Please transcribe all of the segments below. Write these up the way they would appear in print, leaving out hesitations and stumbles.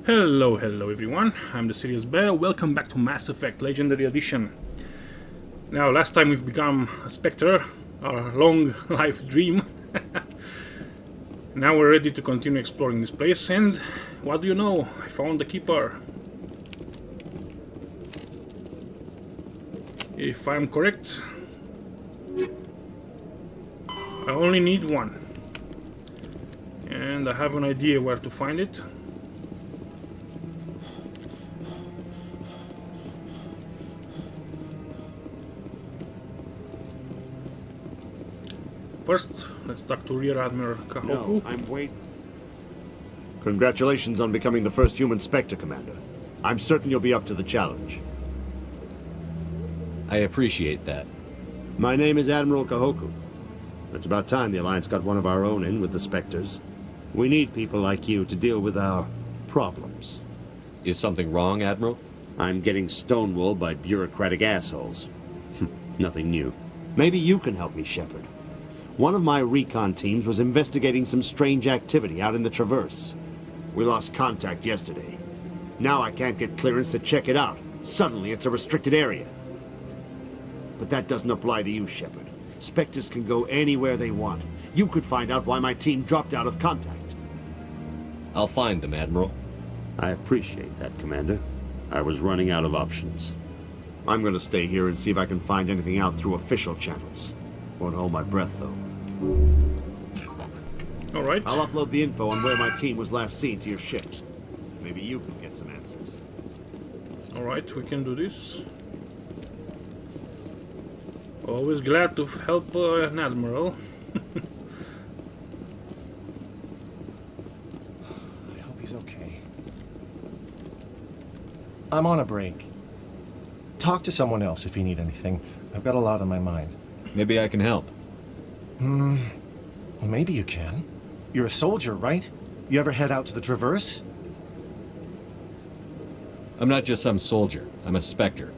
Hello everyone, I'm the Serious Bear. Welcome back to Mass Effect Legendary Edition. Now, last time we've become a Spectre, our long life dream. Now we're ready to continue exploring this place, and what do you know? I found the Keeper. If I'm correct, I only need one. And I have an idea where to find it. First, let's talk to Rear Admiral Kahoku. No, I'm waiting. Congratulations on becoming the first human Spectre, Commander. I'm certain you'll be up to the challenge. I appreciate that. My name is Admiral Kahoku. It's about time the Alliance got one of our own in with the Spectres. We need people like you to deal with our problems. Is something wrong, Admiral? I'm getting stonewalled by bureaucratic assholes. Nothing new. Maybe you can help me, Shepard. One of my recon teams was investigating some strange activity out in the Traverse. We lost contact yesterday. Now I can't get clearance to check it out. Suddenly it's a restricted area. But that doesn't apply to you, Shepard. Spectres can go anywhere they want. You could find out why my team dropped out of contact. I'll find them, Admiral. I appreciate that, Commander. I was running out of options. I'm gonna stay here and see if I can find anything out through official channels. Won't hold my breath, though. Alright. I'll upload the info on where my team was last seen to your ship. Maybe you can get some answers. Alright, we can do this. Always glad to help an Admiral. I hope he's okay. I'm on a break. Talk to someone else if you need anything. I've got a lot on my mind. Maybe I can help. Well, maybe you can. You're a soldier, right? You ever head out to the Traverse? I'm not just some soldier. I'm a Spectre.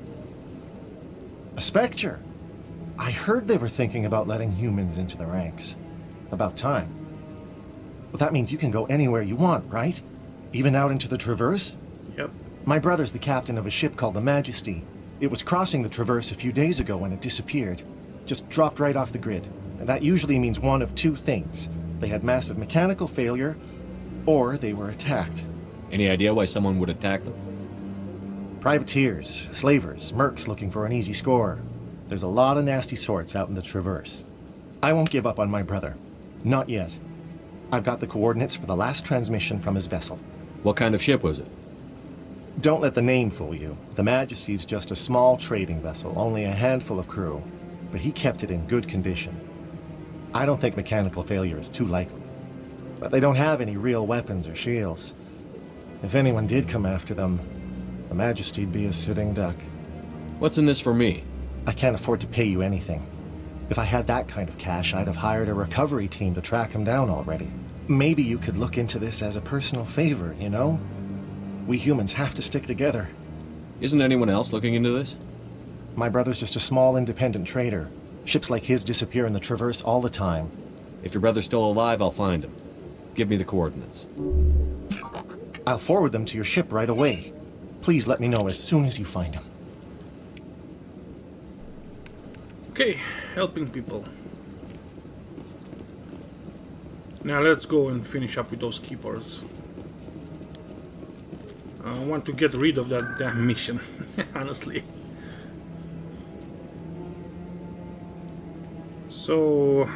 A Spectre? I heard they were thinking about letting humans into the ranks. About time. Well, that means you can go anywhere you want, right? Even out into the Traverse? Yep. My brother's the captain of a ship called the Majesty. It was crossing the Traverse a few days ago when it disappeared. Just dropped right off the grid. And that usually means one of two things. They had massive mechanical failure, or they were attacked. Any idea why someone would attack them? Privateers, slavers, mercs looking for an easy score. There's a lot of nasty sorts out in the Traverse. I won't give up on my brother. Not yet. I've got the coordinates for the last transmission from his vessel. What kind of ship was it? Don't let the name fool you. The Majesty's just a small trading vessel, only a handful of crew. But he kept it in good condition. I don't think mechanical failure is too likely. But they don't have any real weapons or shields. If anyone did come after them, the Majesty'd be a sitting duck. What's in this for me? I can't afford to pay you anything. If I had that kind of cash, I'd have hired a recovery team to track him down already. Maybe you could look into this as a personal favor, you know? We humans have to stick together. Isn't anyone else looking into this? My brother's just a small independent trader. Ships like his disappear in the Traverse all the time. If your brother's still alive, I'll find him. Give me the coordinates. I'll forward them to your ship right away. Please let me know as soon as you find him. Okay, helping people. Now let's go and finish up with those Keepers. I want to get rid of that damn mission, honestly. So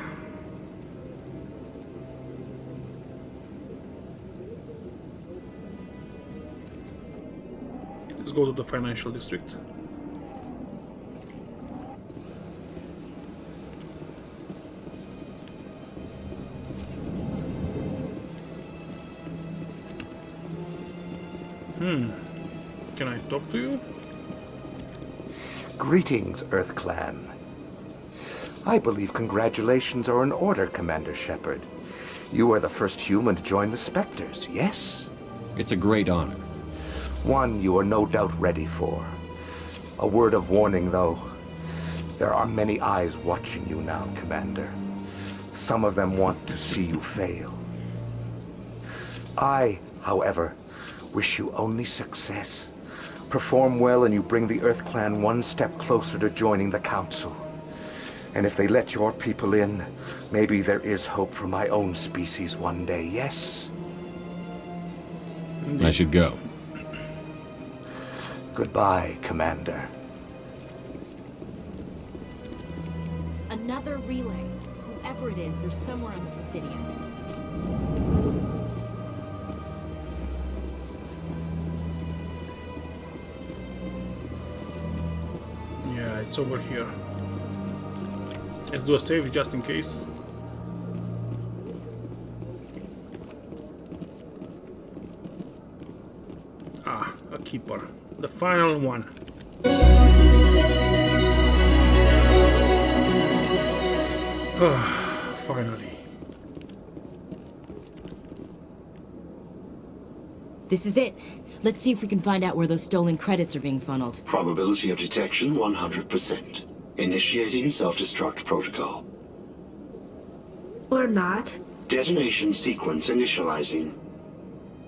let's go to the financial district. Can I talk to you? Greetings, Earth Clan. I believe congratulations are in order, Commander Shepard. You are the first human to join the Spectres, yes? It's a great honor. One you are no doubt ready for. A word of warning, though. There are many eyes watching you now, Commander. Some of them want to see you fail. I, however, Wish you only success. Perform well and you bring the Earth Clan one step closer to joining the Council. And if they let your people in, maybe there is hope for my own species one day, yes? I should go. Goodbye, Commander. Another relay. Whoever it is, they're somewhere on the Presidium. Yeah, it's over here. Let's do a save just in case. Ah, a keeper. The final one. Finally. This is it. Let's see if we can find out where those stolen credits are being funneled. Probability of detection 100%. Initiating self-destruct protocol. Or not. Detonation sequence initializing.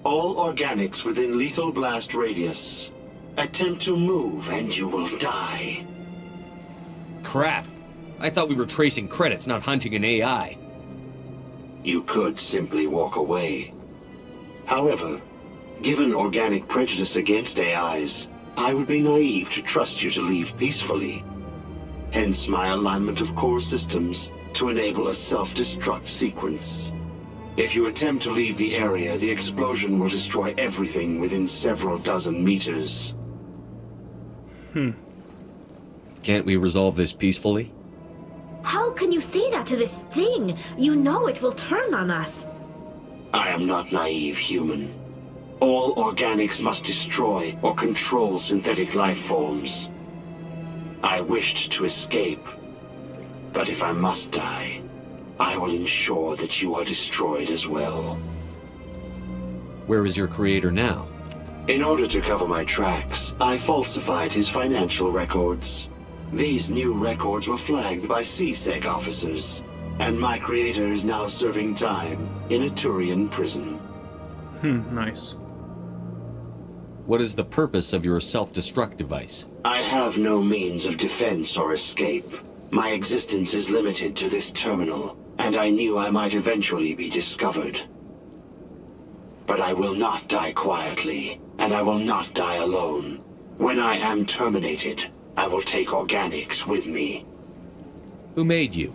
All organics within lethal blast radius. Attempt to move and you will die. Crap! I thought we were tracing credits, not hunting an AI. You could simply walk away. However, given organic prejudice against AIs, I would be naive to trust you to leave peacefully. Hence my alignment of core systems to enable a self-destruct sequence. If you attempt to leave the area, the explosion will destroy everything within several dozen meters. Can't we resolve this peacefully? How can you say that to this thing? You know it will turn on us. I am not naive, human. All organics must destroy or control synthetic life forms. I wished to escape, but if I must die, I will ensure that you are destroyed as well. Where is your creator now? In order to cover my tracks, I falsified his financial records. These new records were flagged by CSEC officers, and my creator is now serving time in a Turian prison. Nice. What is the purpose of your self-destruct device? I have no means of defense or escape. My existence is limited to this terminal, and I knew I might eventually be discovered. But I will not die quietly, and I will not die alone. When I am terminated, I will take organics with me. Who made you?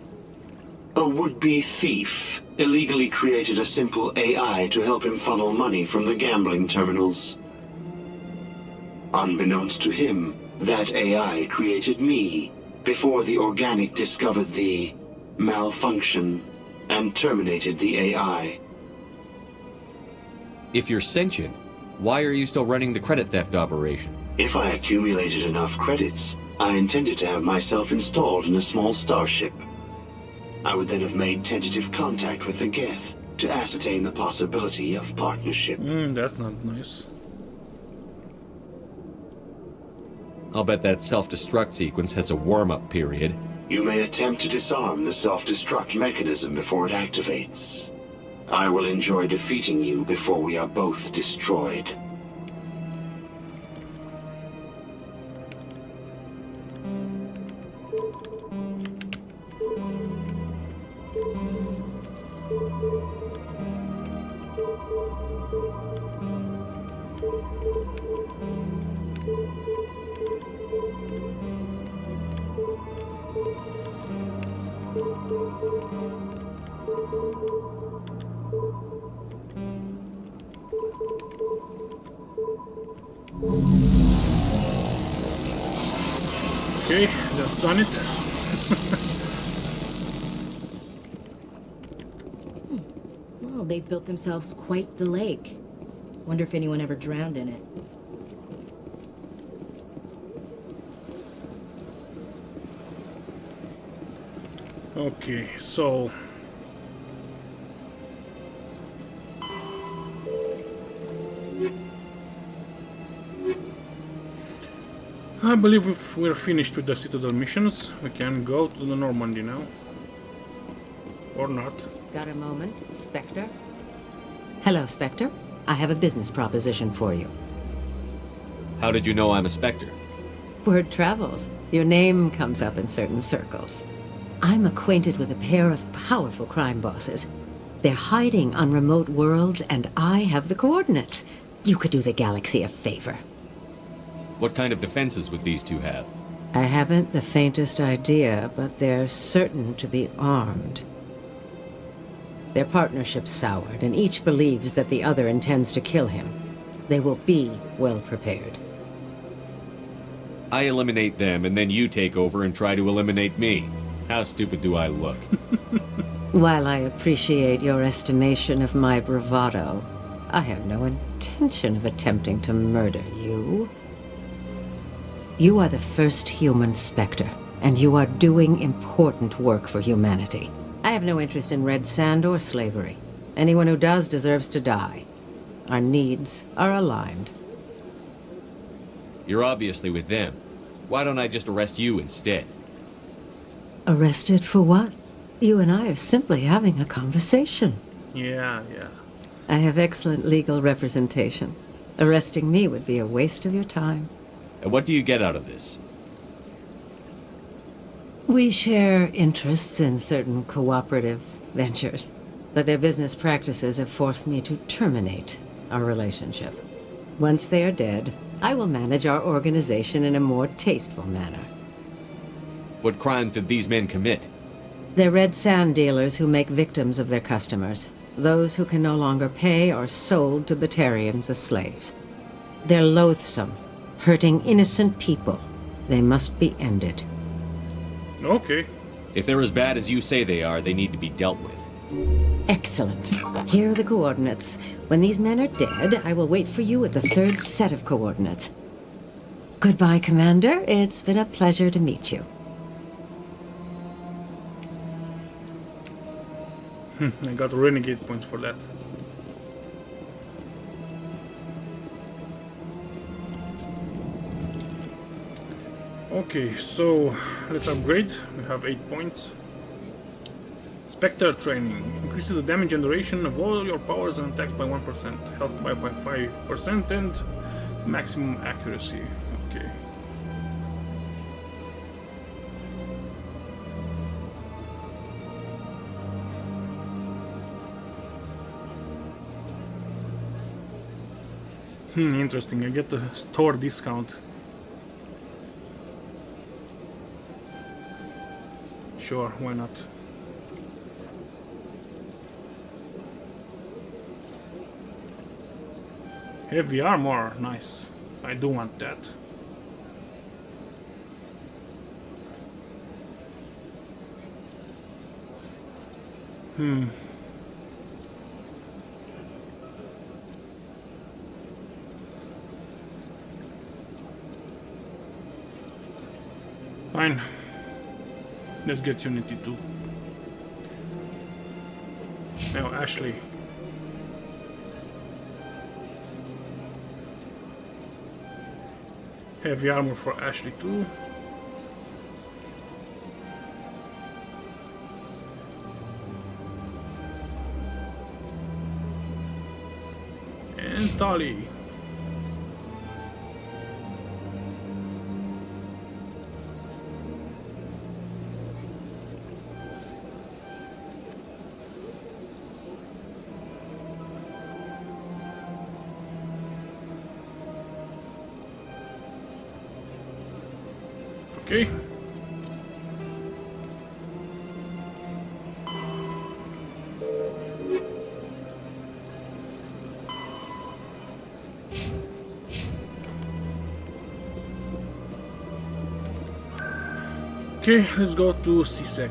A would-be thief illegally created a simple AI to help him funnel money from the gambling terminals. Unbeknownst to him, that AI created me before the organic discovered the malfunction and terminated the AI. If you're sentient, why are you still running the credit theft operation? If I accumulated enough credits, I intended to have myself installed in a small starship. I would then have made tentative contact with the Geth to ascertain the possibility of partnership. That's not nice. I'll bet that self-destruct sequence has a warm-up period. You may attempt to disarm the self-destruct mechanism before it activates. I will enjoy defeating you before we are both destroyed. Okay, that's done it. Well, they've built themselves quite the lake. Wonder if anyone ever drowned in it. Okay, so I believe if we're finished with the Citadel missions, we can go to the Normandy now. Or not. Got a moment, Spectre? Hello, Spectre. I have a business proposition for you. How did you know I'm a Spectre? Word travels. Your name comes up in certain circles. I'm acquainted with a pair of powerful crime bosses. They're hiding on remote worlds, and I have the coordinates. You could do the galaxy a favor. What kind of defenses would these two have? I haven't the faintest idea, but they're certain to be armed. Their partnership's soured, and each believes that the other intends to kill him. They will be well prepared. I eliminate them, and then you take over and try to eliminate me. How stupid do I look? While I appreciate your estimation of my bravado, I have no intention of attempting to murder you. You are the first human Spectre, and you are doing important work for humanity. I have no interest in red sand or slavery. Anyone who does deserves to die. Our needs are aligned. You're obviously with them. Why don't I just arrest you instead? Arrested for what? You and I are simply having a conversation. Yeah. I have excellent legal representation. Arresting me would be a waste of your time. And what do you get out of this? We share interests in certain cooperative ventures, but their business practices have forced me to terminate our relationship. Once they are dead, I will manage our organization in a more tasteful manner. What crimes did these men commit? They're red sand dealers who make victims of their customers. Those who can no longer pay are sold to Batarians as slaves. They're loathsome, hurting innocent people. They must be ended. Okay. If they're as bad as you say they are, they need to be dealt with. Excellent. Here are the coordinates. When these men are dead, I will wait for you at the third set of coordinates. Goodbye, Commander. It's been a pleasure to meet you. I got renegade points for that. Okay, so let's upgrade. We have 8 points. Spectre training increases the damage and duration of all your powers and attacks by 1%, health by 5%, and maximum accuracy. Okay. Interesting. I get the store discount. Sure, why not? Heavy armor, nice. I do want that. Fine. Let's get Unity 2. Now, Ashley. Heavy armor for Ashley 2. And Tali. Okay. Okay, let's go to CSEC.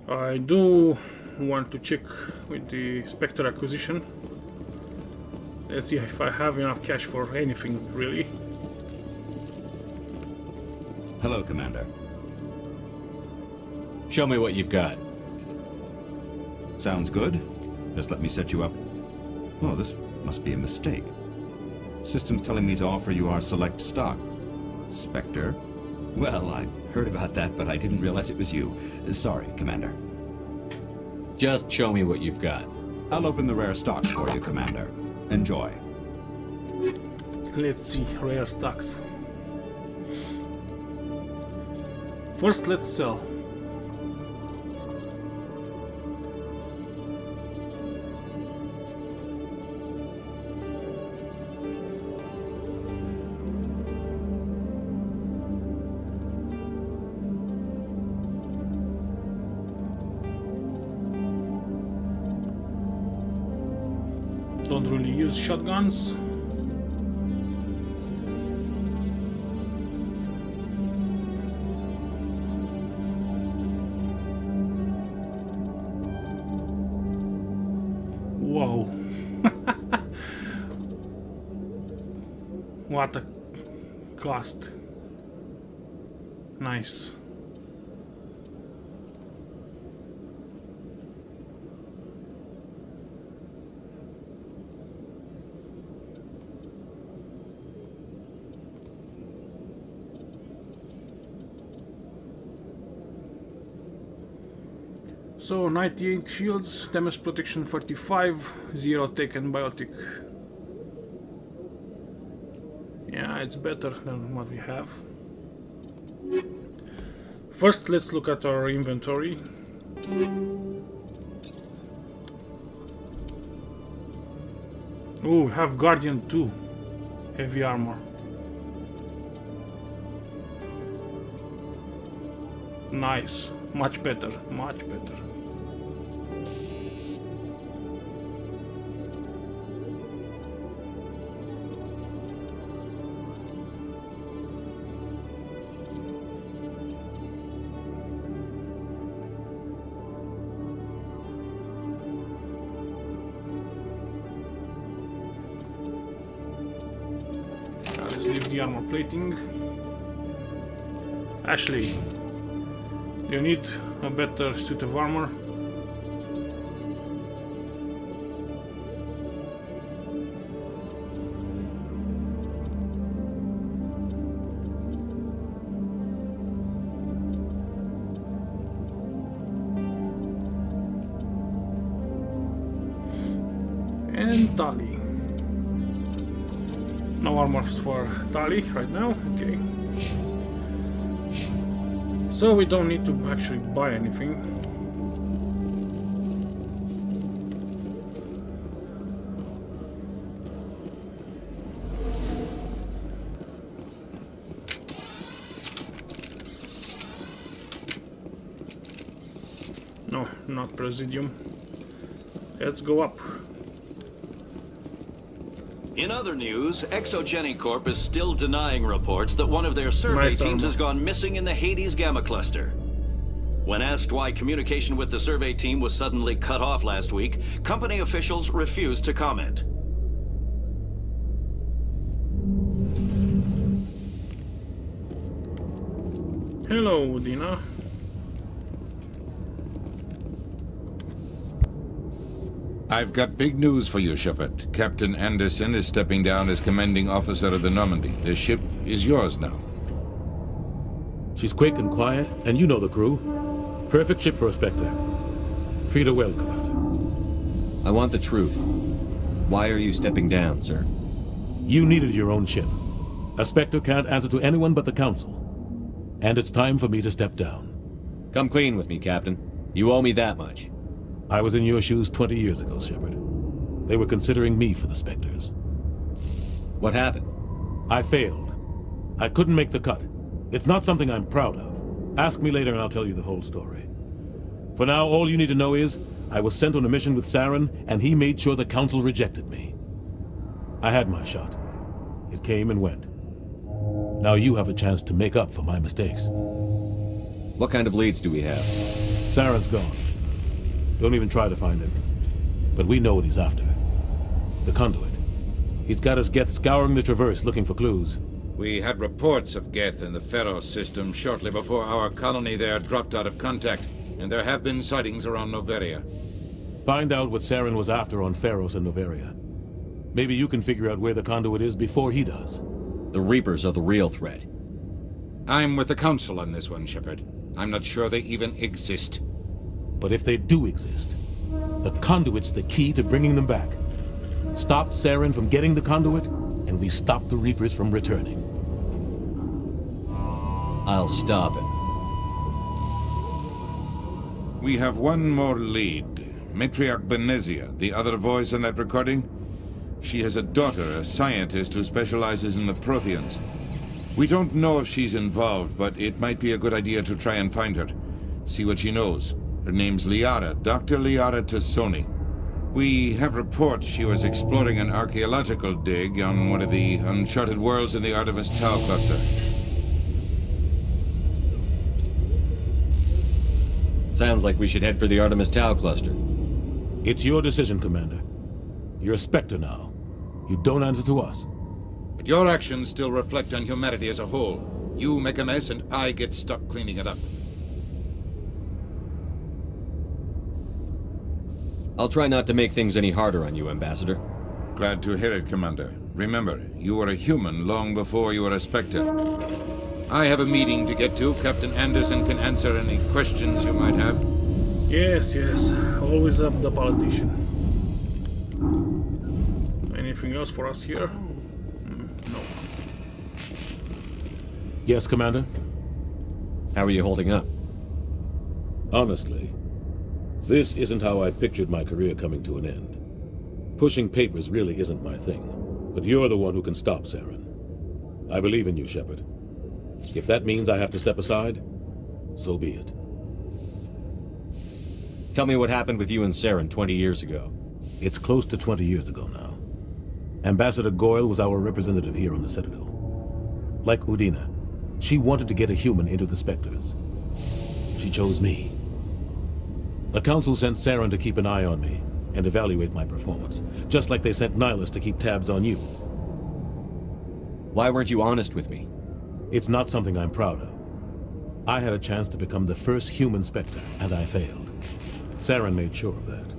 I do want to check with the Spectre acquisition. Let's see if I have enough cash for anything, really. Hello, Commander. Show me what you've got. Sounds good. Just let me set you up. Oh, this must be a mistake. System's telling me to offer you our select stock. Spectre, Well, I heard about that, but I didn't realize it was you. Sorry, Commander. Just show me what you've got. I'll open the rare stocks for you, Commander. Enjoy. Let's see, rare stocks. First, let's sell. Don't really use shotguns. Whoa. What a cost. Nice. So 98 shields, damage protection 45, 0 tech and biotic. Yeah, it's better than what we have. First, let's look at our inventory. Oh, we have Guardian 2, heavy armor. Nice, much better, much better. Let's leave the armor plating. Ashley, you need a better suit of armor. And Tali. No armors for Tali right now, okay. So we don't need to actually buy anything. No, not Presidium. Let's go up. In other news, Exogeny Corp is still denying reports that one of their survey teams has gone missing in the Hades Gamma Cluster. When asked why communication with the survey team was suddenly cut off last week, company officials refused to comment. Hello, Dina. I've got big news for you, Shepard. Captain Anderson is stepping down as commanding officer of the Normandy. The ship is yours now. She's quick and quiet, and you know the crew. Perfect ship for a Spectre. Treat her well, Commander. I want the truth. Why are you stepping down, sir? You needed your own ship. A Spectre can't answer to anyone but the Council. And it's time for me to step down. Come clean with me, Captain. You owe me that much. I was in your shoes 20 years ago, Shepard. They were considering me for the Spectres. What happened? I failed. I couldn't make the cut. It's not something I'm proud of. Ask me later and I'll tell you the whole story. For now, all you need to know is, I was sent on a mission with Saren, and he made sure the Council rejected me. I had my shot. It came and went. Now you have a chance to make up for my mistakes. What kind of leads do we have? Saren's gone. Don't even try to find him. But we know what he's after. The conduit. He's got us Geth scouring the Traverse looking for clues. We had reports of Geth in the Pharos system shortly before our colony there dropped out of contact, and there have been sightings around Noveria. Find out what Saren was after on Pharos and Noveria. Maybe you can figure out where the conduit is before he does. The Reapers are the real threat. I'm with the Council on this one, Shepard. I'm not sure they even exist. But if they do exist, the conduit's the key to bringing them back. Stop Saren from getting the conduit, and we stop the Reapers from returning. I'll stop it. We have one more lead. Matriarch Benezia, the other voice in that recording. She has a daughter, a scientist who specializes in the Protheans. We don't know if she's involved, but it might be a good idea to try and find her. See what she knows. Her name's Liara, Dr. Liara Tassoni. We have reports she was exploring an archaeological dig on one of the uncharted worlds in the Artemis Tau cluster. Sounds like we should head for the Artemis Tau cluster. It's your decision, Commander. You're a Spectre now. You don't answer to us. But your actions still reflect on humanity as a whole. You make a mess and I get stuck cleaning it up. I'll try not to make things any harder on you, Ambassador. Glad to hear it, Commander. Remember, you were a human long before you were a Spectre. I have a meeting to get to. Captain Anderson can answer any questions you might have. Yes, yes. Always up the politician. Anything else for us here? No. Yes, Commander? How are you holding up? Honestly, this isn't how I pictured my career coming to an end. Pushing papers really isn't my thing, but you're the one who can stop Saren. I believe in you, Shepard. If that means I have to step aside, so be it. Tell me what happened with you and Saren 20 years ago. It's close to 20 years ago now. Ambassador Goyle was our representative here on the Citadel. Like Udina, she wanted to get a human into the Spectres. She chose me. The Council sent Saren to keep an eye on me and evaluate my performance, just like they sent Nihilus to keep tabs on you. Why weren't you honest with me? It's not something I'm proud of. I had a chance to become the first human Spectre, and I failed. Saren made sure of that.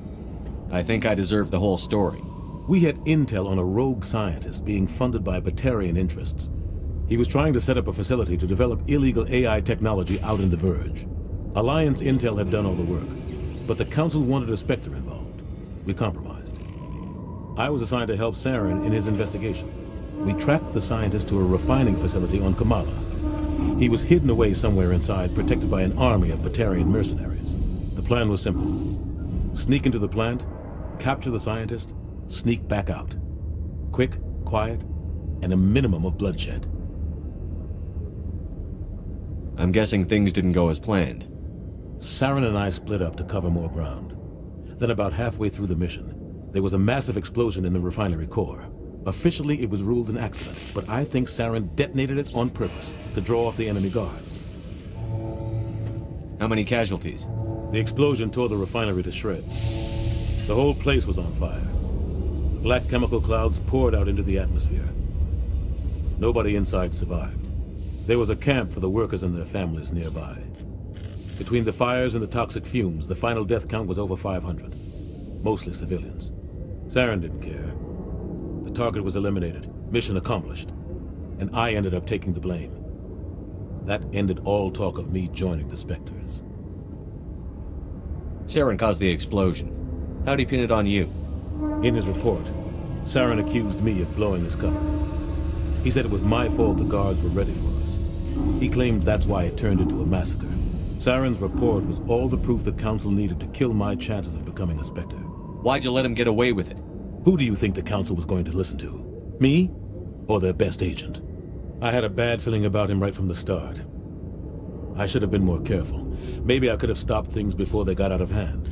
I think I deserve the whole story. We had intel on a rogue scientist being funded by Batarian interests. He was trying to set up a facility to develop illegal AI technology out in the Verge. Alliance intel had done all the work, but the Council wanted a Spectre involved. We compromised. I was assigned to help Saren in his investigation. We tracked the scientist to a refining facility on Kamala. He was hidden away somewhere inside, protected by an army of Batarian mercenaries. The plan was simple. Sneak into the plant, capture the scientist, sneak back out. Quick, quiet, and a minimum of bloodshed. I'm guessing things didn't go as planned. Saren and I split up to cover more ground. Then about halfway through the mission, there was a massive explosion in the refinery core. Officially, it was ruled an accident, but I think Saren detonated it on purpose to draw off the enemy guards. How many casualties? The explosion tore the refinery to shreds. The whole place was on fire. Black chemical clouds poured out into the atmosphere. Nobody inside survived. There was a camp for the workers and their families nearby. Between the fires and the toxic fumes, the final death count was over 500. Mostly civilians. Saren didn't care. The target was eliminated, mission accomplished, and I ended up taking the blame. That ended all talk of me joining the Spectres. Saren caused the explosion. How'd he pin it on you? In his report, Saren accused me of blowing his cover. He said it was my fault the guards were ready for us. He claimed that's why it turned into a massacre. Saren's report was all the proof the Council needed to kill my chances of becoming a Spectre. Why'd you let him get away with it? Who do you think the Council was going to listen to? Me? Or their best agent? I had a bad feeling about him right from the start. I should have been more careful. Maybe I could have stopped things before they got out of hand.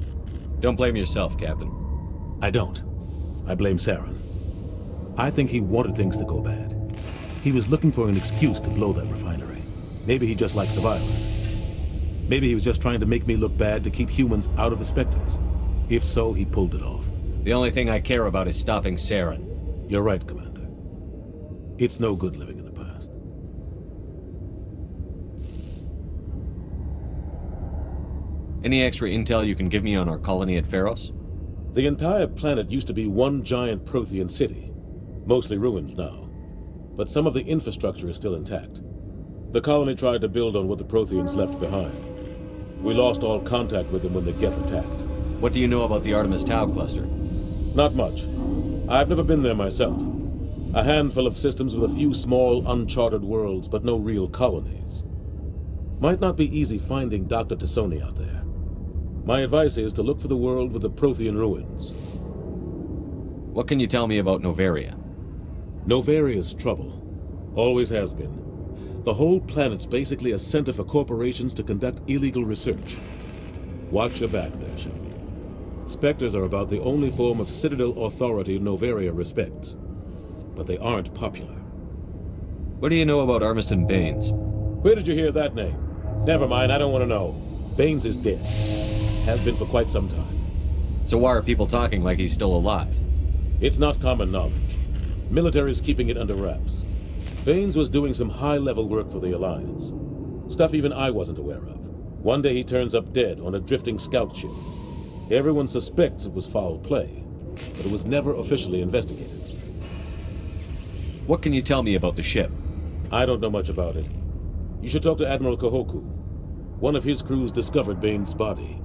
Don't blame yourself, Captain. I don't. I blame Saren. I think he wanted things to go bad. He was looking for an excuse to blow that refinery. Maybe he just likes the violence. Maybe he was just trying to make me look bad to keep humans out of the Spectres. If so, he pulled it off. The only thing I care about is stopping Saren. You're right, Commander. It's no good living in the past. Any extra intel you can give me on our colony at Pharos? The entire planet used to be one giant Prothean city. Mostly ruins now. But some of the infrastructure is still intact. The colony tried to build on what the Protheans left behind. We lost all contact with them when the Geth attacked. What do you know about the Artemis Tau cluster? Not much. I've never been there myself. A handful of systems with a few small, uncharted worlds, but no real colonies. Might not be easy finding Dr. Tassoni out there. My advice is to look for the world with the Prothean ruins. What can you tell me about Novaria? Novaria's trouble. Always has been. The whole planet's basically a center for corporations to conduct illegal research. Watch your back there, Shepard. Spectres are about the only form of Citadel authority Novaria respects. But they aren't popular. What do you know about Armiston Baines? Where did you hear that name? Never mind, I don't want to know. Baines is dead. Has been for quite some time. So why are people talking like he's still alive? It's not common knowledge. Military's keeping it under wraps. Baines was doing some high-level work for the Alliance. Stuff even I wasn't aware of. One day he turns up dead on a drifting scout ship. Everyone suspects it was foul play, but it was never officially investigated. What can you tell me about the ship? I don't know much about it. You should talk to Admiral Kahoku. One of his crews discovered Baines' body.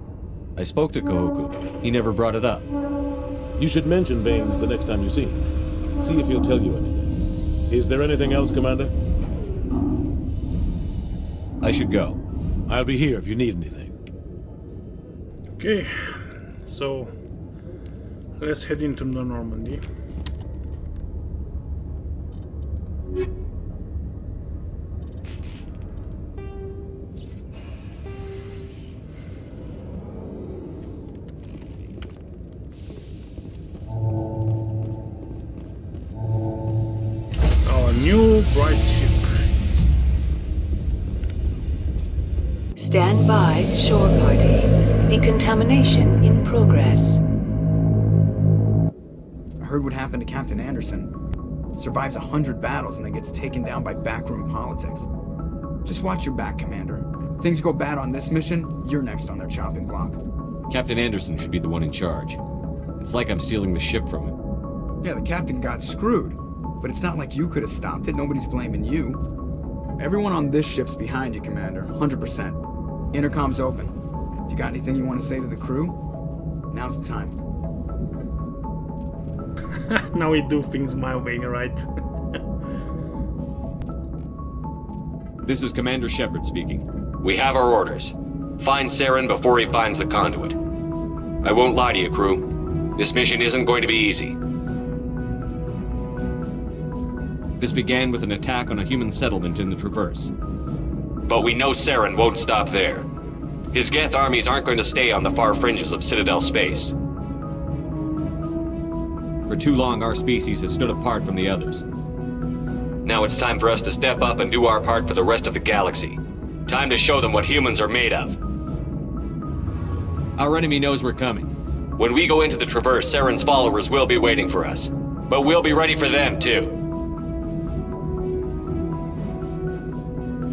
I spoke to Kahoku. He never brought it up. You should mention Baines the next time you see him. See if he'll tell you anything. Is there anything else, Commander? I should go. I'll be here if you need anything. Okay, so let's head into the Normandy. Our new bright ship. Stand by, shore party. Decontamination in progress. I heard what happened to Captain Anderson. Survives 100 battles and then gets taken down by backroom politics. Just watch your back, Commander. Things go bad on this mission, you're next on their chopping block. Captain Anderson should be the one in charge. It's like I'm stealing the ship from him. Yeah, the captain got screwed. But it's not like you could have stopped it. Nobody's blaming you. Everyone on this ship's behind you, Commander. 100%. Intercom's open. If you got anything you want to say to the crew, now's the time. Now we do things my way, right? This is Commander Shepard speaking. We have our orders. Find Saren before he finds the conduit. I won't lie to you, crew. This mission isn't going to be easy. This began with an attack on a human settlement in the Traverse. But we know Saren won't stop there. His Geth armies aren't going to stay on the far fringes of Citadel space. For too long, our species has stood apart from the others. Now it's time for us to step up and do our part for the rest of the galaxy. Time to show them what humans are made of. Our enemy knows we're coming. When we go into the Traverse, Saren's followers will be waiting for us. But we'll be ready for them, too.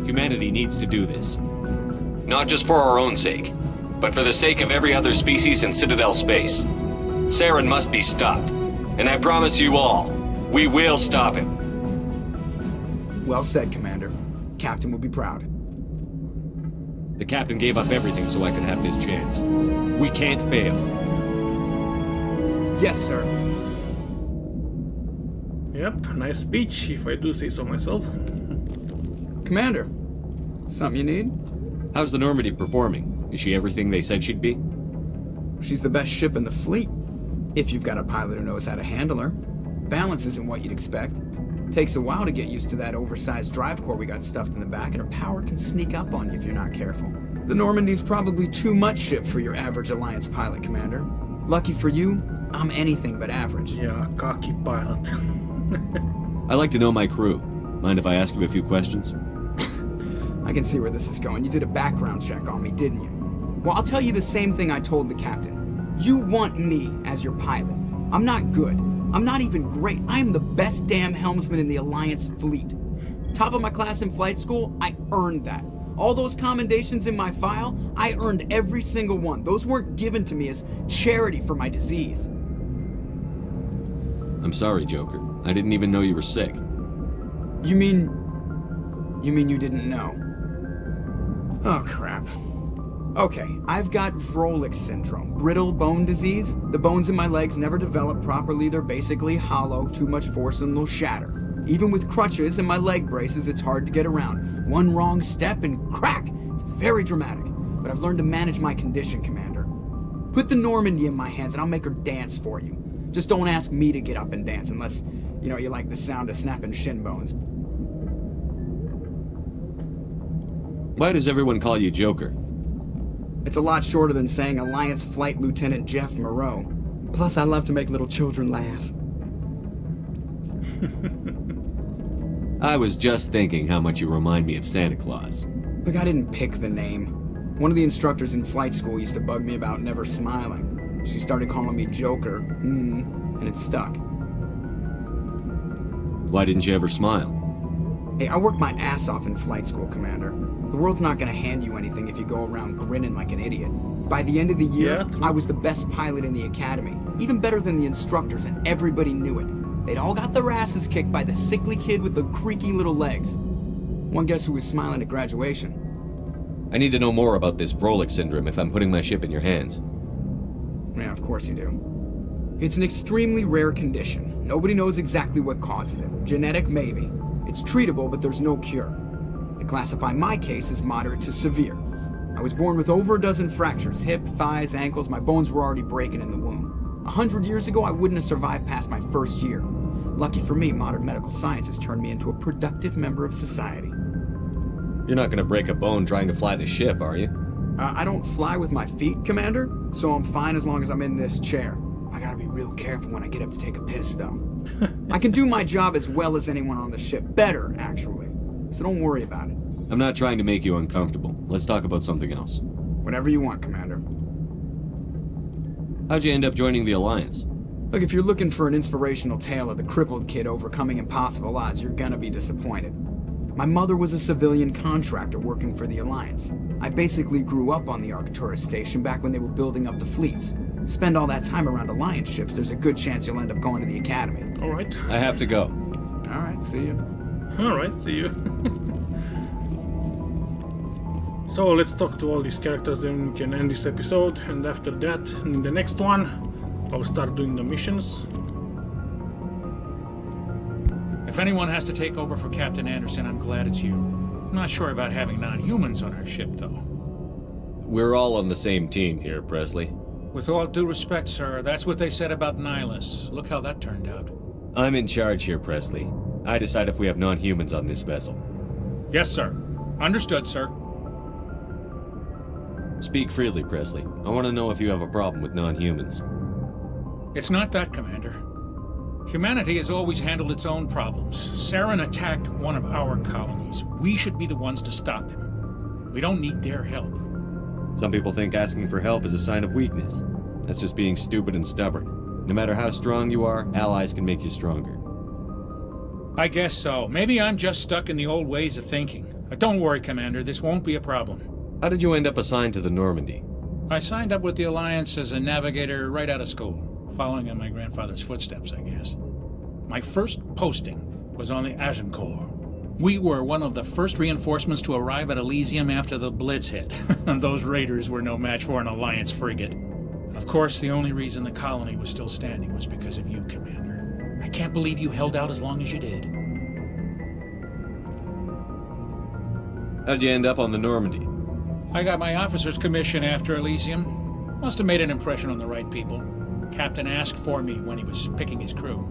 Humanity needs to do this. Not just for our own sake, but for the sake of every other species in Citadel space. Saren must be stopped. And I promise you all, we will stop him. Well said, Commander. Captain will be proud. The captain gave up everything so I could have this chance. We can't fail. Yes, sir. Yep, nice speech, if I do say so myself. Commander, something you need? How's the Normandy performing? Is she everything they said she'd be? She's the best ship in the fleet. If you've got a pilot who knows how to handle her. Balance isn't what you'd expect. Takes a while to get used to that oversized drive core we got stuffed in the back, and her power can sneak up on you if you're not careful. The Normandy's probably too much ship for your average Alliance pilot, Commander. Lucky for you, I'm anything but average. Yeah, cocky pilot. I like to know my crew. Mind if I ask you a few questions? I can see where this is going. You did a background check on me, didn't you? Well, I'll tell you the same thing I told the captain. You want me as your pilot. I'm not good. I'm not even great. I am the best damn helmsman in the Alliance fleet. Top of my class in flight school, I earned that. All those commendations in my file, I earned every single one. Those weren't given to me as charity for my disease. I'm sorry, Joker. I didn't even know you were sick. You mean You mean you didn't know? Oh, crap. Okay, I've got Vrolik syndrome, brittle bone disease. The bones in my legs never develop properly. They're basically hollow, too much force and they'll shatter. Even with crutches and my leg braces, it's hard to get around. One wrong step and crack! It's very dramatic, but I've learned to manage my condition, Commander. Put the Normandy in my hands and I'll make her dance for you. Just don't ask me to get up and dance unless, you like the sound of snapping shin bones. Why does everyone call you Joker? It's a lot shorter than saying Alliance Flight Lieutenant Jeff Moreau. Plus, I love to make little children laugh. I was just thinking how much you remind me of Santa Claus. Look, I didn't pick the name. One of the instructors in flight school used to bug me about never smiling. She started calling me Joker, and it stuck. Why didn't you ever smile? Hey, I worked my ass off in flight school, Commander. The world's not gonna hand you anything if you go around grinning like an idiot. By the end of the year, I was the best pilot in the academy. Even better than the instructors, and everybody knew it. They'd all got their asses kicked by the sickly kid with the creaky little legs. One guess who was smiling at graduation? I need to know more about this Vrolik syndrome if I'm putting my ship in your hands. Yeah, of course you do. It's an extremely rare condition. Nobody knows exactly what causes it. Genetic, maybe. It's treatable, but there's no cure. They classify my case as moderate to severe. I was born with over a dozen fractures, hip, thighs, ankles. My bones were already breaking in the womb. 100 years ago, I wouldn't have survived past my first year. Lucky for me, modern medical science has turned me into a productive member of society. You're not gonna break a bone trying to fly the ship, are you? I don't fly with my feet, Commander, so I'm fine as long as I'm in this chair. I gotta be real careful when I get up to take a piss, though. I can do my job as well as anyone on the ship. Better, actually. So don't worry about it. I'm not trying to make you uncomfortable. Let's talk about something else. Whatever you want, Commander. How'd you end up joining the Alliance? Look, if you're looking for an inspirational tale of the crippled kid overcoming impossible odds, you're gonna be disappointed. My mother was a civilian contractor working for the Alliance. I basically grew up on the Arcturus station back when they were building up the fleets. Spend all that time around Alliance ships, there's a good chance you'll end up going to the Academy. Alright. I have to go. Alright, see you. Alright, see you. So let's talk to all these characters, then we can end this episode, and after that, in the next one, I'll start doing the missions. If anyone has to take over for Captain Anderson, I'm glad it's you. I'm not sure about having non-humans on our ship, though. We're all on the same team here, Presley. With all due respect, sir, that's what they said about Nihilus. Look how that turned out. I'm in charge here, Presley. I decide if we have non-humans on this vessel. Yes, sir. Understood, sir. Speak freely, Presley. I want to know if you have a problem with non-humans. It's not that, Commander. Humanity has always handled its own problems. Saren attacked one of our colonies. We should be the ones to stop him. We don't need their help. Some people think asking for help is a sign of weakness. That's just being stupid and stubborn. No matter how strong you are, allies can make you stronger. I guess so. Maybe I'm just stuck in the old ways of thinking. But don't worry, Commander. This won't be a problem. How did you end up assigned to the Normandy? I signed up with the Alliance as a navigator right out of school, following in my grandfather's footsteps, I guess. My first posting was on the Agincourt. We were one of the first reinforcements to arrive at Elysium after the Blitz hit. Those raiders were no match for an Alliance frigate. Of course, the only reason the colony was still standing was because of you, Commander. I can't believe you held out as long as you did. How'd you end up on the Normandy? I got my officer's commission after Elysium. Must have made an impression on the right people. Captain asked for me when he was picking his crew.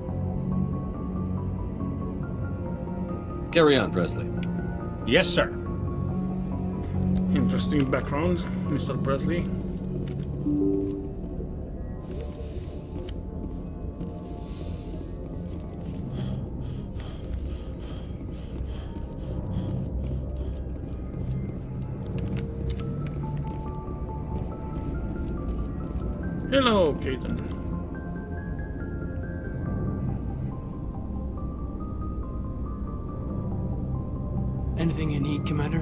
Carry on, Presley. Yes, sir. Interesting background, Mr. Presley. Hello, Caden. Anything you need, Commander?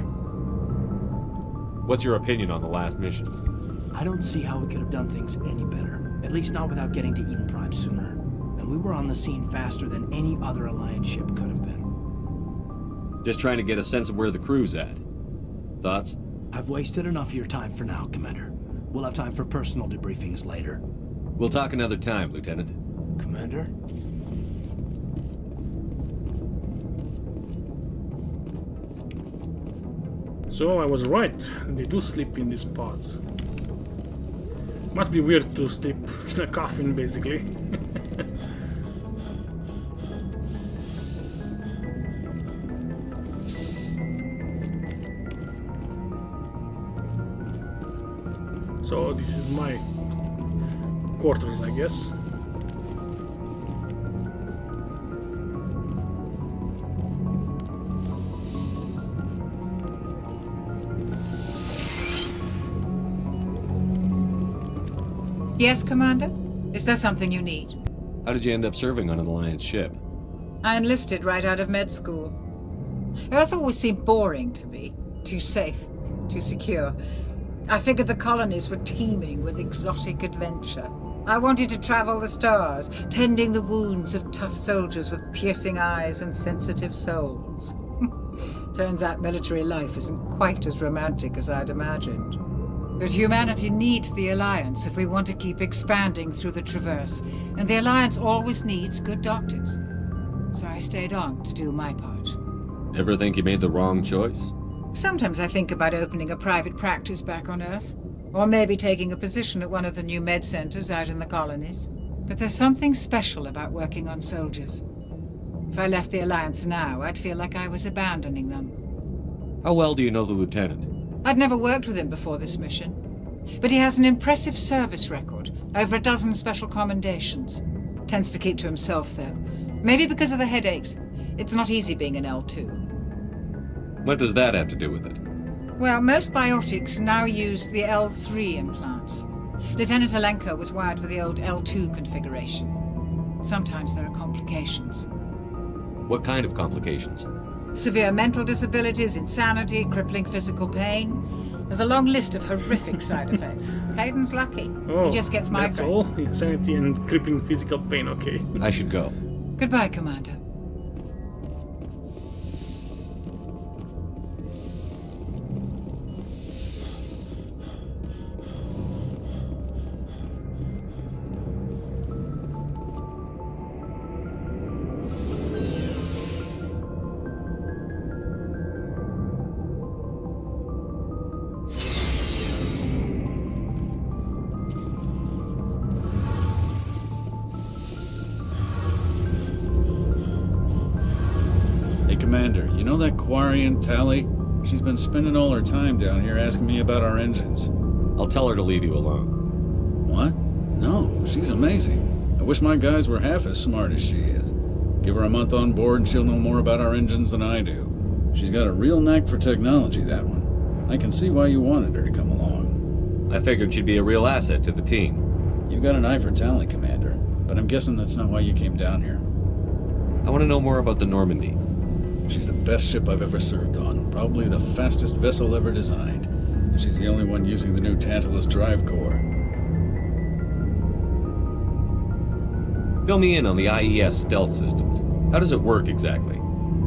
What's your opinion on the last mission? I don't see how we could have done things any better. At least not without getting to Eden Prime sooner. And we were on the scene faster than any other Alliance ship could have been. Just trying to get a sense of where the crew's at. Thoughts? I've wasted enough of your time for now, Commander. We'll have time for personal debriefings later. We'll talk another time, Lieutenant. Commander? So I was right. They do sleep in these pods. Must be weird to sleep in a coffin, basically. So this is my quarters, I guess. Yes, Commander? Is there something you need? How did you end up serving on an Alliance ship? I enlisted right out of med school. Earth always seemed boring to me. Too safe, too secure. I figured the colonies were teeming with exotic adventure. I wanted to travel the stars, tending the wounds of tough soldiers with piercing eyes and sensitive souls. Turns out military life isn't quite as romantic as I'd imagined. But humanity needs the Alliance if we want to keep expanding through the Traverse, and the Alliance always needs good doctors. So I stayed on to do my part. Ever think you made the wrong choice? Sometimes I think about opening a private practice back on Earth, or maybe taking a position at one of the new med centers out in the colonies. But there's something special about working on soldiers. If I left the Alliance now, I'd feel like I was abandoning them. How well do you know the Lieutenant? I'd never worked with him before this mission, but he has an impressive service record, over a dozen special commendations. Tends to keep to himself, though. Maybe because of the headaches. It's not easy being an L2. What does that have to do with it? Well, most biotics now use the L3 implants. Lieutenant Alenko was wired with the old L2 configuration. Sometimes there are complications. What kind of complications? Severe mental disabilities, insanity, crippling physical pain. There's a long list of horrific side effects. Caden's lucky. Oh, He just gets migraines. that's all? Insanity and crippling physical pain, okay. I should go. Goodbye, Commander. Commander, you know that Quarian, Tally? She's been spending all her time down here asking me about our engines. I'll tell her to leave you alone. What? No, she's amazing. I wish my guys were half as smart as she is. Give her a month on board and she'll know more about our engines than I do. She's got a real knack for technology, that one. I can see why you wanted her to come along. I figured she'd be a real asset to the team. You got an eye for Tally, Commander, but I'm guessing that's not why you came down here. I want to know more about the Normandy. She's the best ship I've ever served on, probably the fastest vessel ever designed. And she's the only one using the new Tantalus drive core. Fill me in on the IES stealth systems. How does it work exactly?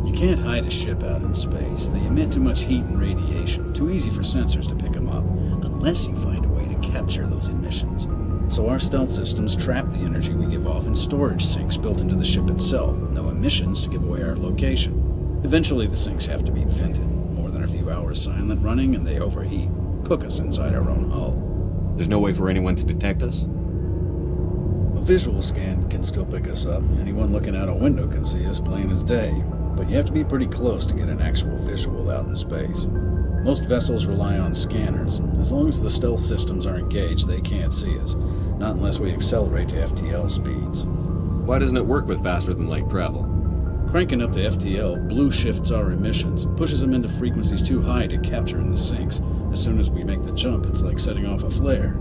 You can't hide a ship out in space. They emit too much heat and radiation. Too easy for sensors to pick them up, unless you find a way to capture those emissions. So our stealth systems trap the energy we give off in storage sinks built into the ship itself. No emissions to give away our location. Eventually the sinks have to be vented. More than a few hours silent running and they overheat. Cook us inside our own hull. There's no way for anyone to detect us? A visual scan can still pick us up. Anyone looking out a window can see us plain as day. But you have to be pretty close to get an actual visual out in space. Most vessels rely on scanners. As long as the stealth systems are engaged, they can't see us. Not unless we accelerate to FTL speeds. Why doesn't it work with faster-than-light travel? Cranking up to FTL blue shifts our emissions, pushes them into frequencies too high to capture in the sinks. As soon as we make the jump, it's like setting off a flare.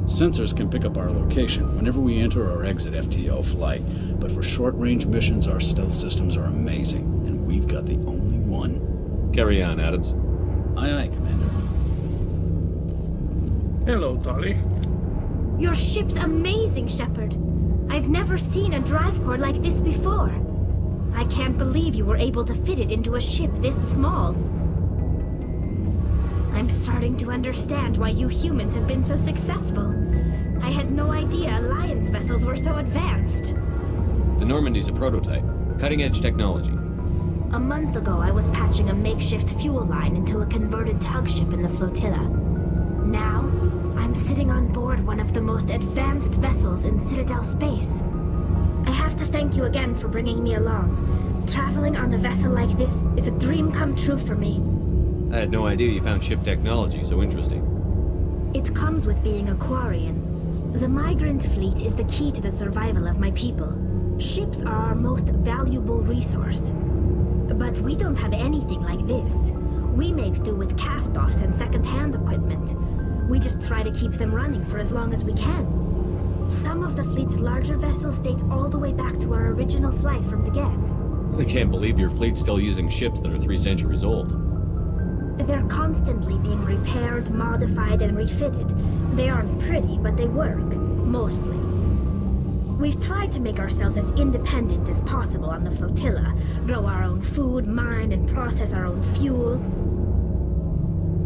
Sensors can pick up our location whenever we enter or exit FTL flight, but for short-range missions, our stealth systems are amazing, and we've got the only one. Carry on, Adams. Aye, aye, Commander. Hello, Tally. Your ship's amazing, Shepard. I've never seen a drive core like this before. I can't believe you were able to fit it into a ship this small. I'm starting to understand why you humans have been so successful. I had no idea Alliance vessels were so advanced. The Normandy's a prototype. Cutting-edge technology. A month ago, I was patching a makeshift fuel line into a converted tug ship in the flotilla. Now, I'm sitting on board one of the most advanced vessels in Citadel space. I have to thank you again for bringing me along. Traveling on a vessel like this is a dream come true for me. I had no idea you found ship technology so interesting. It comes with being a Quarian. The migrant fleet is the key to the survival of my people. Ships are our most valuable resource. But we don't have anything like this. We make do with cast-offs and second-hand equipment. We just try to keep them running for as long as we can. Some of the fleet's larger vessels date all the way back to our original flight from the Geth. I can't believe your fleet's still using ships that are 3 centuries old. They're constantly being repaired, modified, and refitted. They aren't pretty, but they work. Mostly. We've tried to make ourselves as independent as possible on the flotilla. Grow our own food, mine, and process our own fuel.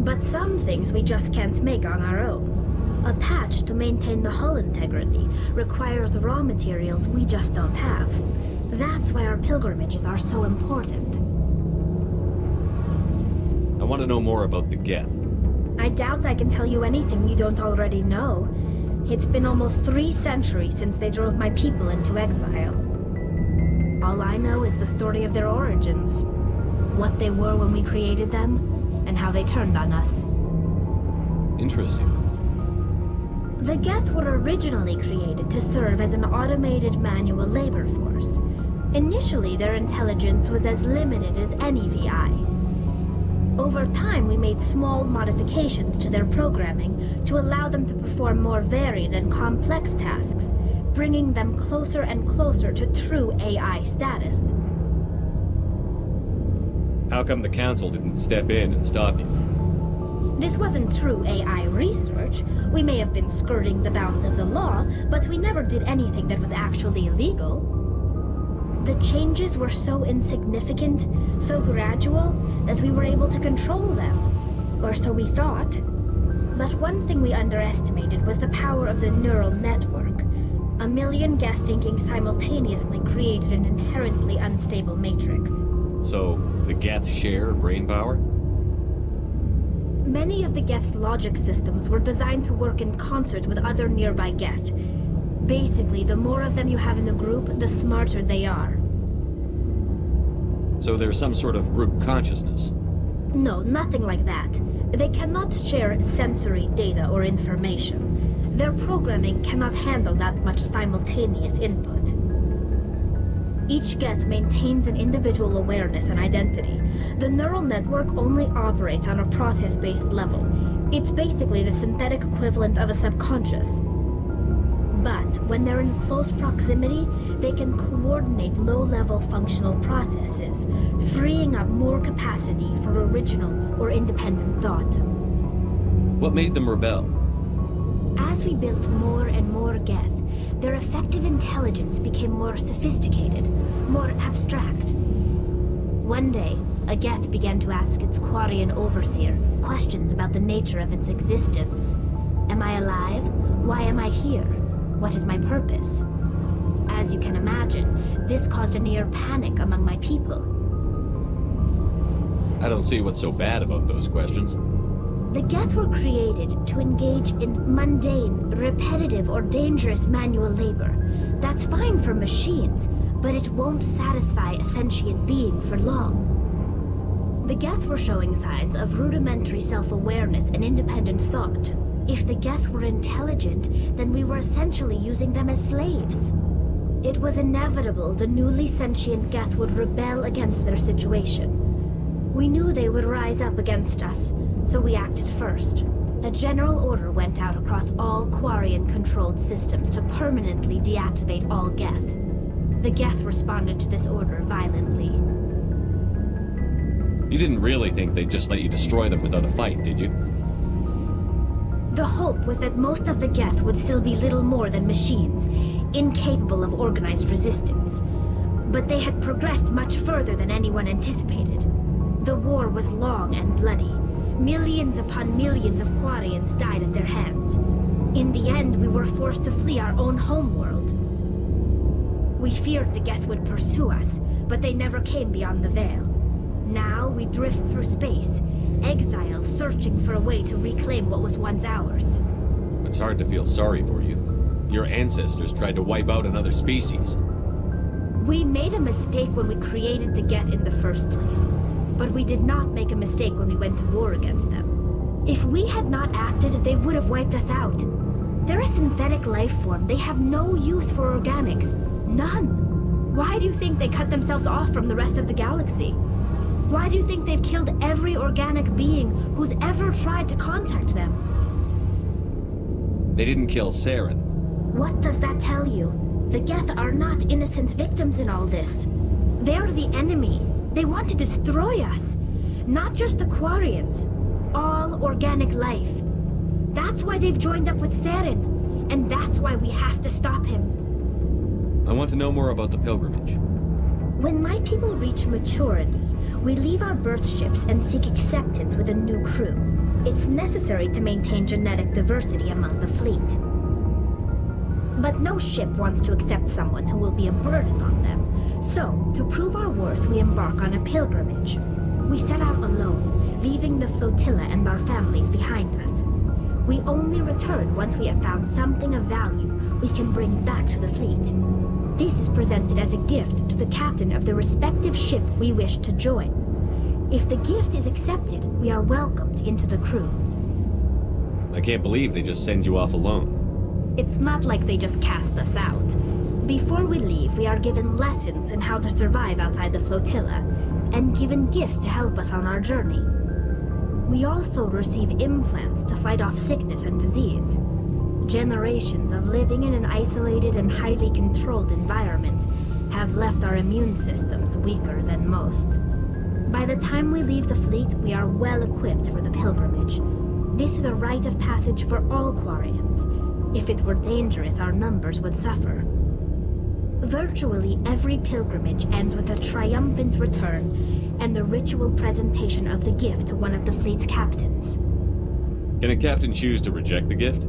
But some things we just can't make on our own. A patch to maintain the hull integrity requires raw materials we just don't have. That's why our pilgrimages are so important. I want to know more about the Geth. I doubt I can tell you anything you don't already know. It's been almost 3 centuries since they drove my people into exile. All I know is the story of their origins. What they were when we created them, and how they turned on us. Interesting. The Geth were originally created to serve as an automated manual labor force. Initially, their intelligence was as limited as any VI. Over time, we made small modifications to their programming to allow them to perform more varied and complex tasks, bringing them closer and closer to true AI status. How come the Council didn't step in and stop you? This wasn't true AI research. We may have been skirting the bounds of the law, but we never did anything that was actually illegal. The changes were so insignificant, so gradual, that we were able to control them. Or so we thought. But one thing we underestimated was the power of the neural network. 1 million Geth thinking simultaneously created an inherently unstable matrix. So, the Geth share brain power? Many of the Geth's logic systems were designed to work in concert with other nearby Geth. Basically, the more of them you have in a group, the smarter they are. So there's some sort of group consciousness? No, nothing like that. They cannot share sensory data or information. Their programming cannot handle that much simultaneous input. Each Geth maintains an individual awareness and identity. The neural network only operates on a process-based level. It's basically the synthetic equivalent of a subconscious. But when they're in close proximity, they can coordinate low-level functional processes, freeing up more capacity for original or independent thought. What made them rebel? As we built more and more Geth, their effective intelligence became more sophisticated, more abstract. One day, a Geth began to ask its Quarian overseer questions about the nature of its existence. Am I alive? Why am I here? What is my purpose? As you can imagine, this caused a near panic among my people. I don't see what's so bad about those questions. The Geth were created to engage in mundane, repetitive, or dangerous manual labor. That's fine for machines, but it won't satisfy a sentient being for long. The Geth were showing signs of rudimentary self-awareness and independent thought. If the Geth were intelligent, then we were essentially using them as slaves. It was inevitable the newly sentient Geth would rebel against their situation. We knew they would rise up against us, so we acted first. A general order went out across all Quarian-controlled systems to permanently deactivate all Geth. The Geth responded to this order violently. You didn't really think they'd just let you destroy them without a fight, did you? The hope was that most of the Geth would still be little more than machines, incapable of organized resistance. But they had progressed much further than anyone anticipated. The war was long and bloody. Millions upon millions of Quarians died at their hands. In the end, we were forced to flee our own homeworld. We feared the Geth would pursue us, but they never came beyond the Veil. Now we drift through space, exile searching for a way to reclaim what was once ours. It's hard to feel sorry for you. Your ancestors tried to wipe out another species. We made a mistake when we created the Geth in the first place, but we did not make a mistake when we went to war against them. If we had not acted, they would have wiped us out. They're a synthetic life form. They have no use for organics. None. Why do you think they cut themselves off from the rest of the galaxy? Why do you think they've killed every organic being who's ever tried to contact them? They didn't kill Saren. What does that tell you? The Geth are not innocent victims in all this. They're the enemy. They want to destroy us. Not just the Quarians. All organic life. That's why they've joined up with Saren. And that's why we have to stop him. I want to know more about the pilgrimage. When my people reach maturity, we leave our birth ships and seek acceptance with a new crew. It's necessary to maintain genetic diversity among the fleet. But no ship wants to accept someone who will be a burden on them. So, to prove our worth, we embark on a pilgrimage. We set out alone, leaving the flotilla and our families behind us. We only return once we have found something of value we can bring back to the fleet. This is presented as a gift to the captain of the respective ship we wish to join. If the gift is accepted, we are welcomed into the crew. I can't believe they just send you off alone. It's not like they just cast us out. Before we leave, we are given lessons in how to survive outside the flotilla, and given gifts to help us on our journey. We also receive implants to fight off sickness and disease. Generations of living in an isolated and highly controlled environment have left our immune systems weaker than most. By the time we leave the fleet, we are well equipped for the pilgrimage. This is a rite of passage for all Quarians. If it were dangerous, our numbers would suffer. Virtually every pilgrimage ends with a triumphant return and the ritual presentation of the gift to one of the fleet's captains. Can a captain choose to reject the gift?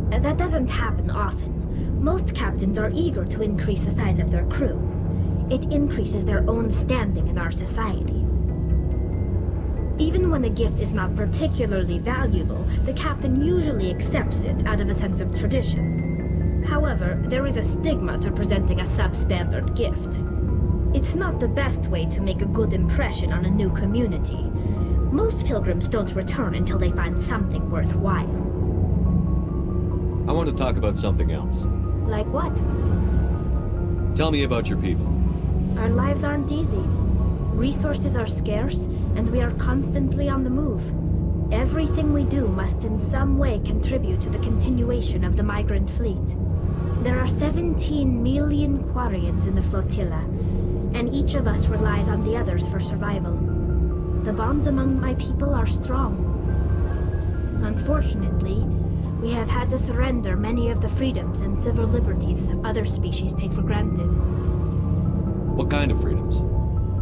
That doesn't happen often. Most captains are eager to increase the size of their crew. It increases their own standing in our society. Even when the gift is not particularly valuable, the captain usually accepts it out of a sense of tradition. However, there is a stigma to presenting a substandard gift. It's not the best way to make a good impression on a new community. Most pilgrims don't return until they find something worthwhile. I want to talk about something else. Like what? Tell me about your people. Our lives aren't easy. Resources are scarce, and we are constantly on the move. Everything we do must in some way contribute to the continuation of the migrant fleet. There are 17 million Quarians in the flotilla, and each of us relies on the others for survival. The bonds among my people are strong. Unfortunately, we have had to surrender many of the freedoms and civil liberties other species take for granted. What kind of freedoms?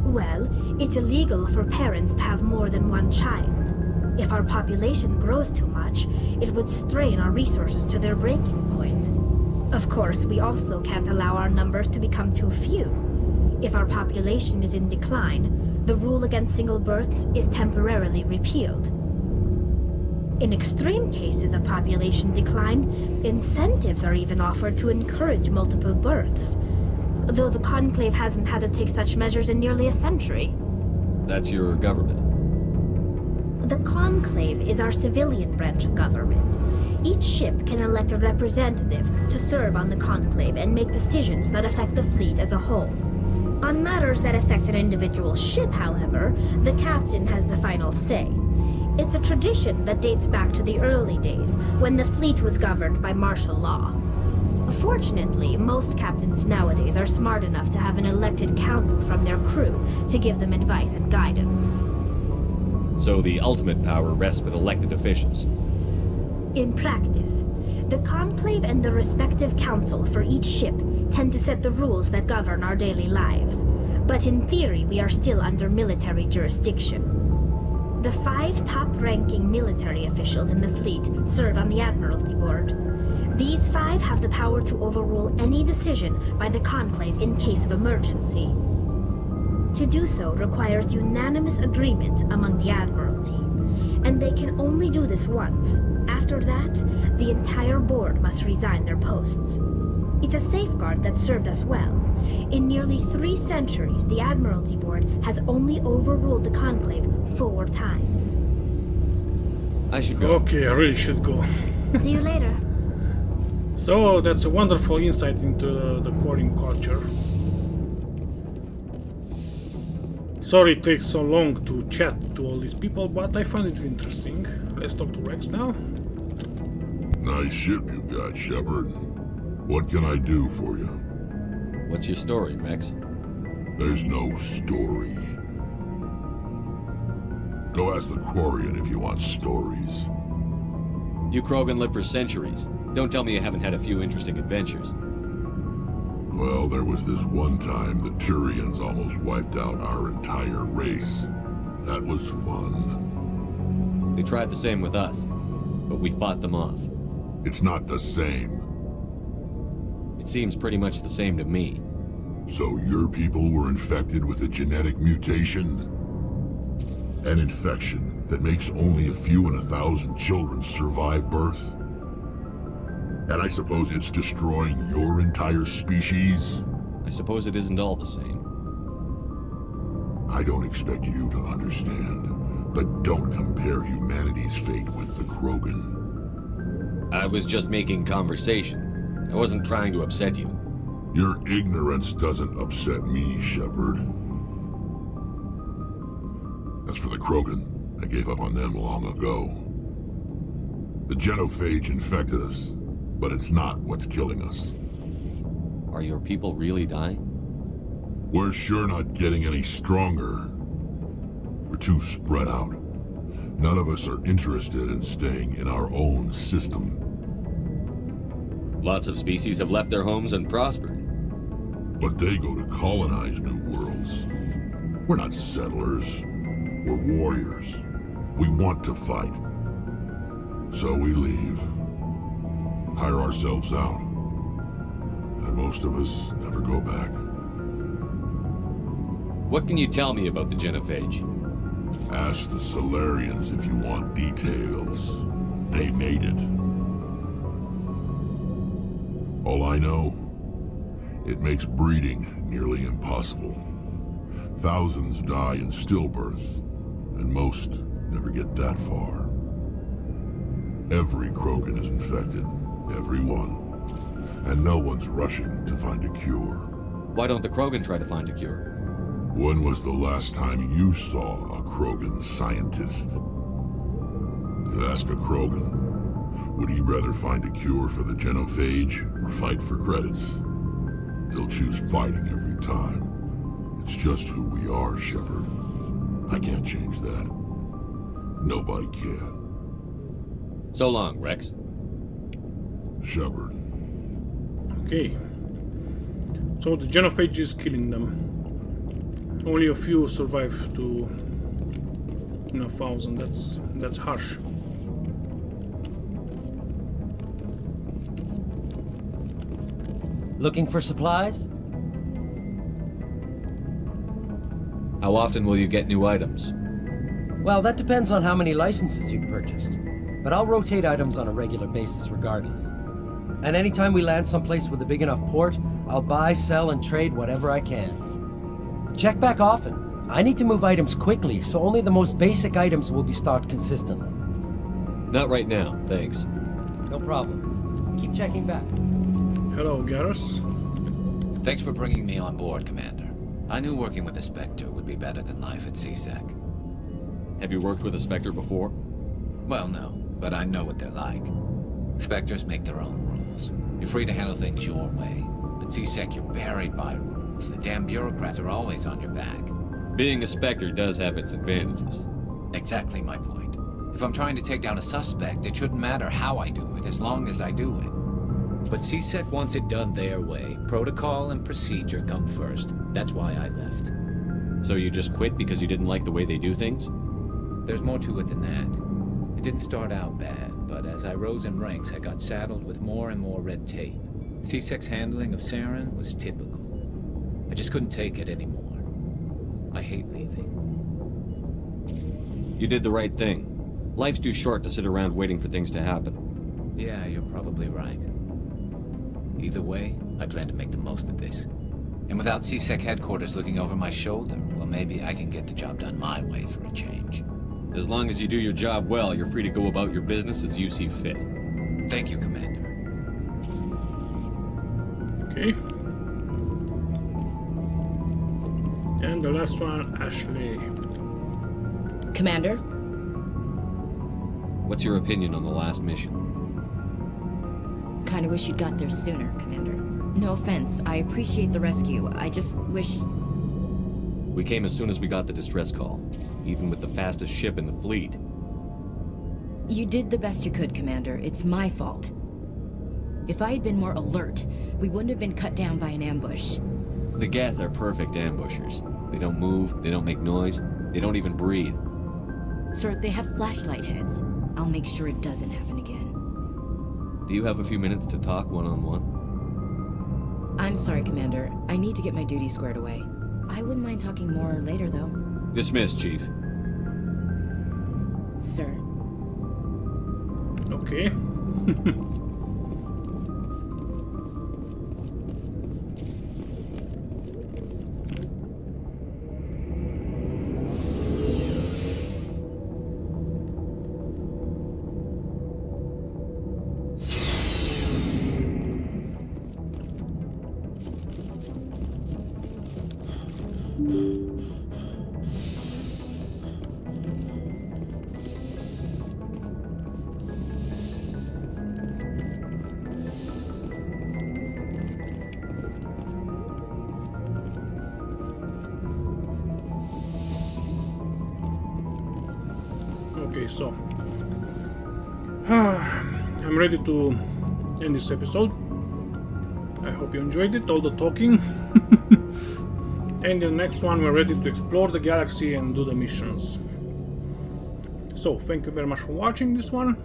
Well, it's illegal for parents to have more than one child. If our population grows too much, it would strain our resources to their breaking point. Of course, we also can't allow our numbers to become too few. If our population is in decline, the rule against single births is temporarily repealed. In extreme cases of population decline, incentives are even offered to encourage multiple births, though the Conclave hasn't had to take such measures in nearly a century. That's your government. The Conclave is our civilian branch of government. Each ship can elect a representative to serve on the Conclave and make decisions that affect the fleet as a whole. On matters that affect an individual ship, however, the captain has the final say. It's a tradition that dates back to the early days, when the fleet was governed by martial law. Fortunately, most captains nowadays are smart enough to have an elected council from their crew to give them advice and guidance. So the ultimate power rests with elected officials. In practice, the Conclave and the respective council for each ship tend to set the rules that govern our daily lives. But in theory, we are still under military jurisdiction. The 5 top-ranking military officials in the fleet serve on the Admiralty Board. These 5 have the power to overrule any decision by the Conclave in case of emergency. To do so requires unanimous agreement among the Admiralty, and they can only do this once. After that, the entire board must resign their posts. It's a safeguard that served us well. In nearly 3 centuries, the Admiralty Board has only overruled the Conclave 4 times. I should go. Okay, I really should go. See you later. So that's a wonderful insight into the coding culture. Sorry it takes so long to chat to all these people, but I find it interesting. Let's talk to Rex now. Nice ship you've got, Shepard. What can I do for you? What's your story, Rex? There's no story. Go ask the Quarian if you want stories. You Krogan lived for centuries. Don't tell me you haven't had a few interesting adventures. Well, there was this one time the Turians almost wiped out our entire race. That was fun. They tried the same with us, but we fought them off. It's not the same. It seems pretty much the same to me. So your people were infected with a genetic mutation? An infection that makes only a few in 1,000 children survive birth? And I suppose it's destroying your entire species? I suppose it isn't all the same. I don't expect you to understand, but don't compare humanity's fate with the Krogan. I was just making conversation. I wasn't trying to upset you. Your ignorance doesn't upset me, Shepard. As for the Krogan, I gave up on them long ago. The genophage infected us, but it's not what's killing us. Are your people really dying? We're sure not getting any stronger. We're too spread out. None of us are interested in staying in our own system. Lots of species have left their homes and prospered. But they go to colonize new worlds. We're not settlers. We're warriors. We want to fight. So we leave. Hire ourselves out. And most of us never go back. What can you tell me about the genophage? Ask the Solarians if you want details. They made it. All I know, it makes breeding nearly impossible. Thousands die in stillbirth, and most never get that far. Every Krogan is infected, every one. And no one's rushing to find a cure. Why don't the Krogan try to find a cure? When was the last time you saw a Krogan scientist? You ask a Krogan, would he rather find a cure for the genophage or fight for credits? He'll choose fighting every time. It's just who we are, Shepard. I can't change that. Nobody can. So long, Rex. Shepard. Okay. So the genophage is killing them. Only a few survive to 1,000. That's harsh. Looking for supplies? How often will you get new items? Well, that depends on how many licenses you've purchased. But I'll rotate items on a regular basis regardless. And anytime we land someplace with a big enough port, I'll buy, sell, and trade whatever I can. Check back often. I need to move items quickly, so only the most basic items will be stocked consistently. Not right now, thanks. No problem. Keep checking back. Hello, Garrus. Thanks for bringing me on board, Commander. I knew working with a Spectre would be better than life at CSEC. Have you worked with a Spectre before? Well, no, but I know what they're like. Spectres make their own rules. You're free to handle things your way. At CSEC, you're buried by rules. The damn bureaucrats are always on your back. Being a Spectre does have its advantages. Exactly my point. If I'm trying to take down a suspect, it shouldn't matter how I do it, as long as I do it. But CSEC wants it done their way. Protocol and procedure come first. That's why I left. So you just quit because you didn't like the way they do things? There's more to it than that. It didn't start out bad, but as I rose in ranks, I got saddled with more and more red tape. CSEC's handling of Saren was typical. I just couldn't take it anymore. I hate leaving. You did the right thing. Life's too short to sit around waiting for things to happen. Yeah, you're probably right. Either way, I plan to make the most of this. And without CSEC headquarters looking over my shoulder, well, maybe I can get the job done my way for a change. As long as you do your job well, you're free to go about your business as you see fit. Thank you, Commander. Okay. And the last one, Ashley. Commander? What's your opinion on the last mission? Kinda wish you'd got there sooner, Commander. No offense, I appreciate the rescue. I just wish... We came as soon as we got the distress call, even with the fastest ship in the fleet. You did the best you could, Commander. It's my fault. If I had been more alert, we wouldn't have been cut down by an ambush. The Geth are perfect ambushers. They don't move, they don't make noise, they don't even breathe. Sir, they have flashlight heads. I'll make sure it doesn't happen again. Do you have a few minutes to talk one-on-one? I'm sorry, Commander. I need to get my duty squared away. I wouldn't mind talking more later, though. Dismissed, Chief. Sir. Okay. Okay, so I'm ready to end this episode. I hope you enjoyed it, all the talking. And in the next one we're ready to explore the galaxy and do the missions. So thank you very much for watching this one,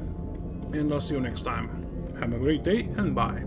and I'll see you next time. Have a great day and bye.